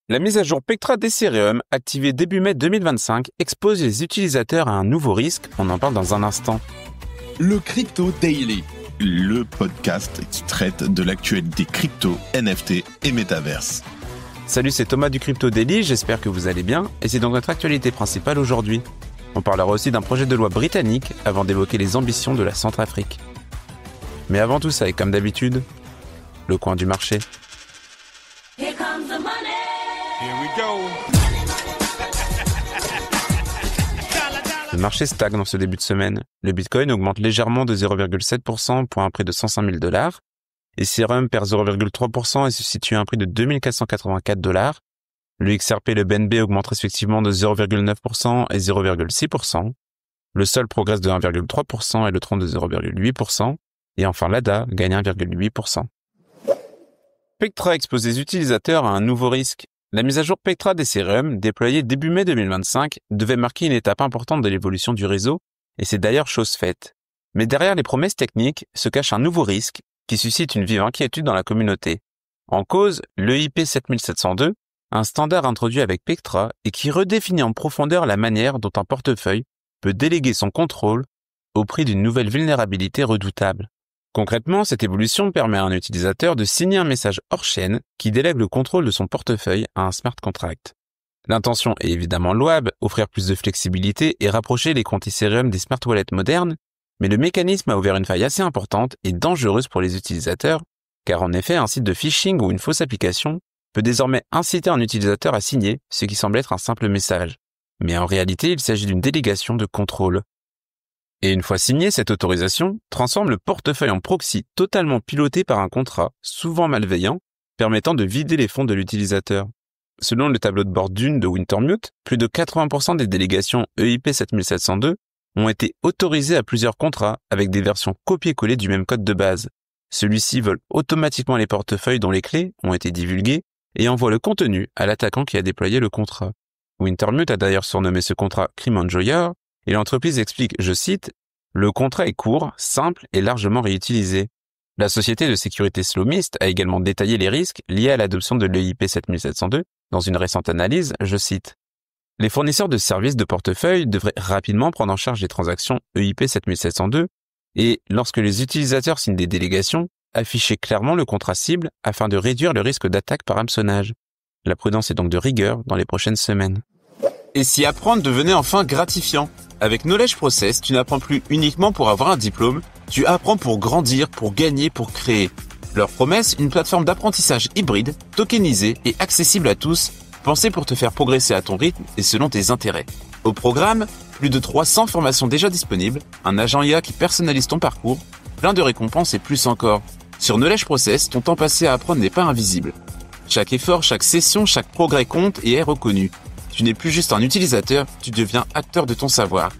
La mise à jour Pectra d'Ethereum, activée début mai 2025, expose les utilisateurs à un nouveau risque, on en parle dans un instant. Le Crypto Daily, le podcast qui traite de l'actualité crypto, NFT et métaverse. Salut, c'est Thomas du Crypto Daily, j'espère que vous allez bien, et c'est donc notre actualité principale aujourd'hui. On parlera aussi d'un projet de loi britannique avant d'évoquer les ambitions de la Centrafrique. Mais avant tout ça, et comme d'habitude, le coin du marché. Here comes the money. Here we go. Le marché stagne en ce début de semaine. Le Bitcoin augmente légèrement de 0,7% pour un prix de 105 000 $. Ethereum perd 0,3% et se situe à un prix de 2484 $. Le XRP et le BNB augmentent respectivement de 0,9% et 0,6%. Le Sol progresse de 1,3% et le Tron de 0,8%. Et enfin l'ADA gagne 1,8%. Pectra expose les utilisateurs à un nouveau risque. La mise à jour Pectra d'Ethereum, déployée début mai 2025, devait marquer une étape importante de l'évolution du réseau, et c'est d'ailleurs chose faite. Mais derrière les promesses techniques se cache un nouveau risque qui suscite une vive inquiétude dans la communauté. En cause, l'EIP 7702, un standard introduit avec Pectra et qui redéfinit en profondeur la manière dont un portefeuille peut déléguer son contrôle au prix d'une nouvelle vulnérabilité redoutable. Concrètement, cette évolution permet à un utilisateur de signer un message hors chaîne qui délègue le contrôle de son portefeuille à un smart contract. L'intention est évidemment louable, offrir plus de flexibilité et rapprocher les comptes Ethereum des smart wallets modernes, mais le mécanisme a ouvert une faille assez importante et dangereuse pour les utilisateurs, car en effet, un site de phishing ou une fausse application peut désormais inciter un utilisateur à signer ce qui semble être un simple message. Mais en réalité, il s'agit d'une délégation de contrôle. Et une fois signée, cette autorisation transforme le portefeuille en proxy totalement piloté par un contrat, souvent malveillant, permettant de vider les fonds de l'utilisateur. Selon le tableau de bord d'une de Wintermute, plus de 80% des délégations EIP 7702 ont été autorisées à plusieurs contrats avec des versions copiées-collées du même code de base. Celui-ci vole automatiquement les portefeuilles dont les clés ont été divulguées et envoie le contenu à l'attaquant qui a déployé le contrat. Wintermute a d'ailleurs surnommé ce contrat Crime Enjoyer, et l'entreprise explique, je cite, « Le contrat est court, simple et largement réutilisé ». La société de sécurité Slowmist a également détaillé les risques liés à l'adoption de l'EIP 7702 dans une récente analyse, je cite, « Les fournisseurs de services de portefeuille devraient rapidement prendre en charge les transactions EIP 7702 et, lorsque les utilisateurs signent des délégations, afficher clairement le contrat cible afin de réduire le risque d'attaque par hameçonnage. La prudence est donc de rigueur dans les prochaines semaines. » Et si apprendre devenait enfin gratifiant? Avec Knowledge Process, tu n'apprends plus uniquement pour avoir un diplôme, tu apprends pour grandir, pour gagner, pour créer. Leur promesse, une plateforme d'apprentissage hybride, tokenisée et accessible à tous, pensée pour te faire progresser à ton rythme et selon tes intérêts. Au programme, plus de 300 formations déjà disponibles, un agent IA qui personnalise ton parcours, plein de récompenses et plus encore. Sur Knowledge Process, ton temps passé à apprendre n'est pas invisible. Chaque effort, chaque session, chaque progrès compte et est reconnu. Tu n'es plus juste un utilisateur, tu deviens acteur de ton savoir.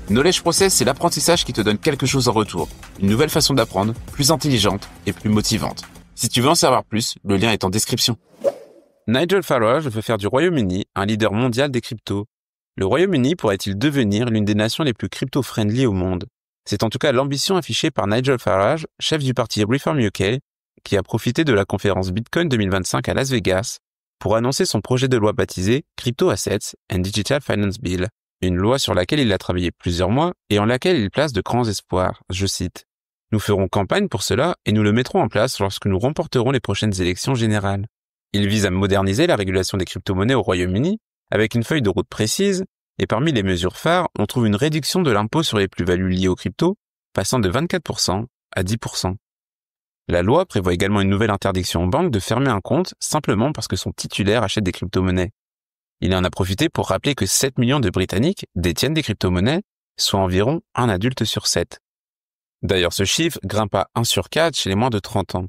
Knowledge Process, c'est l'apprentissage qui te donne quelque chose en retour. Une nouvelle façon d'apprendre, plus intelligente et plus motivante. Si tu veux en savoir plus, le lien est en description. Nigel Farage veut faire du Royaume-Uni un leader mondial des cryptos. Le Royaume-Uni pourrait-il devenir l'une des nations les plus crypto-friendly au monde? C'est en tout cas l'ambition affichée par Nigel Farage, chef du parti Reform UK, qui a profité de la conférence Bitcoin 2025 à Las Vegas pour annoncer son projet de loi baptisé Crypto Assets and Digital Finance Bill, une loi sur laquelle il a travaillé plusieurs mois et en laquelle il place de grands espoirs. Je cite, « Nous ferons campagne pour cela et nous le mettrons en place lorsque nous remporterons les prochaines élections générales. » Il vise à moderniser la régulation des crypto-monnaies au Royaume-Uni avec une feuille de route précise et parmi les mesures phares, on trouve une réduction de l'impôt sur les plus-values liées aux cryptos passant de 24% à 10%. La loi prévoit également une nouvelle interdiction aux banques de fermer un compte simplement parce que son titulaire achète des crypto-monnaies. Il en a profité pour rappeler que 7 millions de Britanniques détiennent des crypto-monnaies, soit environ un adulte sur 7. D'ailleurs, ce chiffre grimpe à 1 sur 4 chez les moins de 30 ans.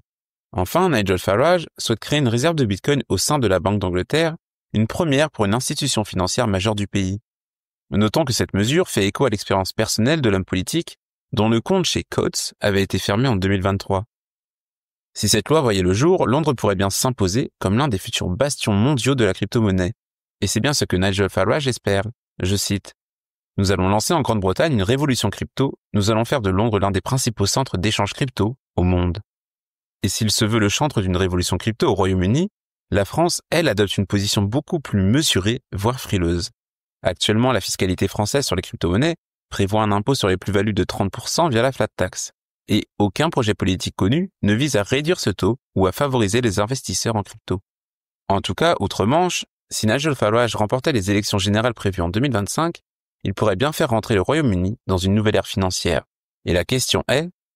Enfin, Nigel Farage souhaite créer une réserve de Bitcoin au sein de la Banque d'Angleterre, une première pour une institution financière majeure du pays. Notons que cette mesure fait écho à l'expérience personnelle de l'homme politique, dont le compte chez Coates avait été fermé en 2023. Si cette loi voyait le jour, Londres pourrait bien s'imposer comme l'un des futurs bastions mondiaux de la crypto-monnaie. Et c'est bien ce que Nigel Farage espère. Je cite, « Nous allons lancer en Grande-Bretagne une révolution crypto, nous allons faire de Londres l'un des principaux centres d'échange crypto au monde. » Et s'il se veut le chantre d'une révolution crypto au Royaume-Uni, La France, elle, adopte une position beaucoup plus mesurée, voire frileuse. Actuellement, la fiscalité française sur les crypto-monnaies prévoit un impôt sur les plus-values de 30% via la flat tax. Et aucun projet politique connu ne vise à réduire ce taux ou à favoriser les investisseurs en crypto. En tout cas, outre-Manche, si Nigel Farage remportait les élections générales prévues en 2025, il pourrait bien faire rentrer le Royaume-Uni dans une nouvelle ère financière. Et la question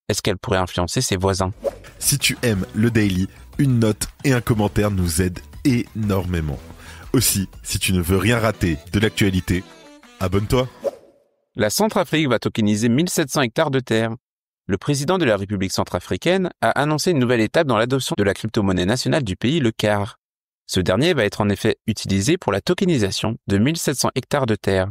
est-ce qu'elle pourrait influencer ses voisins ? Si tu aimes le Daily, une note et un commentaire nous aident énormément. Aussi, si tu ne veux rien rater de l'actualité, abonne-toi. La Centrafrique va tokeniser 1700 hectares de terre. Le président de la République centrafricaine a annoncé une nouvelle étape dans l'adoption de la crypto-monnaie nationale du pays, le CAR. Ce dernier va être en effet utilisé pour la tokenisation de 1700 hectares de terre.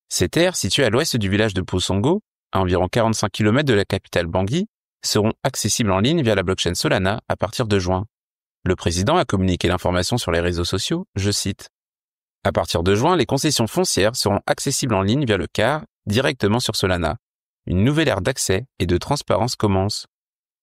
Ces terres, situées à l'ouest du village de Bosongo, à environ 45 km de la capitale Bangui, seront accessibles en ligne via la blockchain Solana à partir de juin. Le président a communiqué l'information sur les réseaux sociaux, je cite. À partir de juin, les concessions foncières seront accessibles en ligne via le CAR directement sur Solana. Une nouvelle ère d'accès et de transparence commence.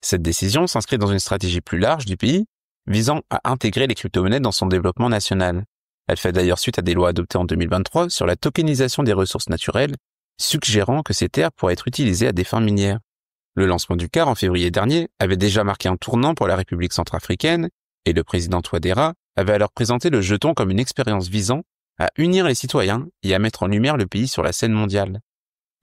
Cette décision s'inscrit dans une stratégie plus large du pays, visant à intégrer les crypto-monnaies dans son développement national. Elle fait d'ailleurs suite à des lois adoptées en 2023 sur la tokenisation des ressources naturelles, suggérant que ces terres pourraient être utilisées à des fins minières. Le lancement du CAR en février dernier avait déjà marqué un tournant pour la République centrafricaine, et le président Touadéra avait alors présenté le jeton comme une expérience visant à unir les citoyens et à mettre en lumière le pays sur la scène mondiale.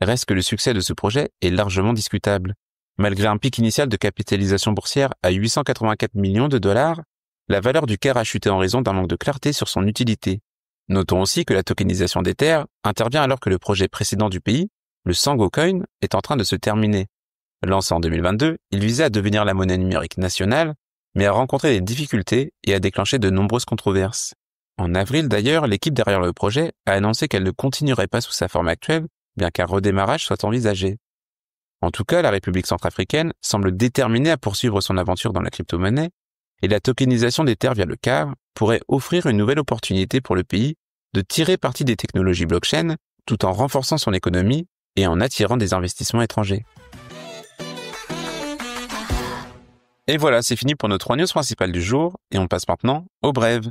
Reste que le succès de ce projet est largement discutable. Malgré un pic initial de capitalisation boursière à 884 millions de dollars, la valeur du CAR a chuté en raison d'un manque de clarté sur son utilité. Notons aussi que la tokenisation des terres intervient alors que le projet précédent du pays, le Sango Coin, est en train de se terminer. Lancé en 2022, il visait à devenir la monnaie numérique nationale, mais a rencontré des difficultés et a déclenché de nombreuses controverses. En avril d'ailleurs, l'équipe derrière le projet a annoncé qu'elle ne continuerait pas sous sa forme actuelle, bien qu'un redémarrage soit envisagé. En tout cas, la République centrafricaine semble déterminée à poursuivre son aventure dans la crypto-monnaie, et la tokenisation des terres via le CAR pourrait offrir une nouvelle opportunité pour le pays de tirer parti des technologies blockchain tout en renforçant son économie et en attirant des investissements étrangers. Et voilà, c'est fini pour nos 3 news principales du jour, et on passe maintenant aux brèves.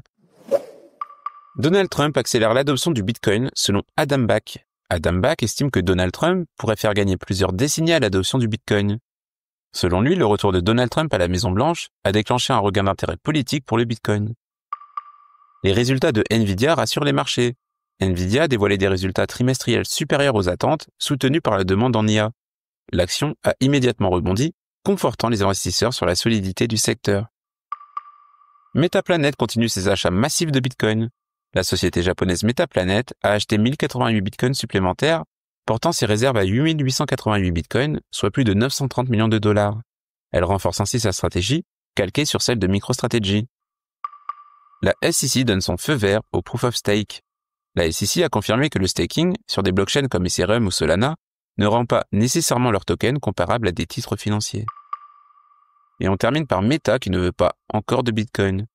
Donald Trump accélère l'adoption du Bitcoin selon Adam Back. Adam Back estime que Donald Trump pourrait faire gagner plusieurs décennies à l'adoption du Bitcoin. Selon lui, le retour de Donald Trump à la Maison-Blanche a déclenché un regain d'intérêt politique pour le Bitcoin. Les résultats de Nvidia rassurent les marchés. Nvidia a dévoilé des résultats trimestriels supérieurs aux attentes, soutenus par la demande en IA. L'action a immédiatement rebondi, confortant les investisseurs sur la solidité du secteur. Metaplanet continue ses achats massifs de Bitcoin. La société japonaise Metaplanet a acheté 1088 bitcoins supplémentaires, portant ses réserves à 8888 bitcoins, soit plus de 930 millions de dollars. Elle renforce ainsi sa stratégie, calquée sur celle de MicroStrategy. La SEC donne son feu vert au Proof of Stake. La SEC a confirmé que le staking, sur des blockchains comme Ethereum ou Solana, ne rend pas nécessairement leurs tokens comparables à des titres financiers. Et on termine par Meta qui ne veut pas encore de Bitcoin.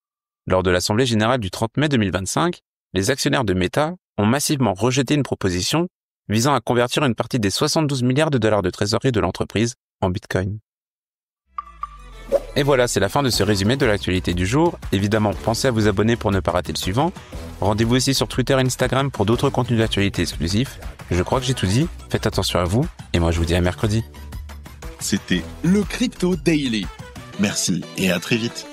Lors de l'Assemblée générale du 30 mai 2025, les actionnaires de Meta ont massivement rejeté une proposition visant à convertir une partie des 72 milliards de dollars de trésorerie de l'entreprise en Bitcoin. Et voilà, c'est la fin de ce résumé de l'actualité du jour. Évidemment, pensez à vous abonner pour ne pas rater le suivant. Rendez-vous aussi sur Twitter et Instagram pour d'autres contenus d'actualité exclusifs. Je crois que j'ai tout dit, faites attention à vous, et moi je vous dis à mercredi. C'était le Crypto Daily. Merci et à très vite.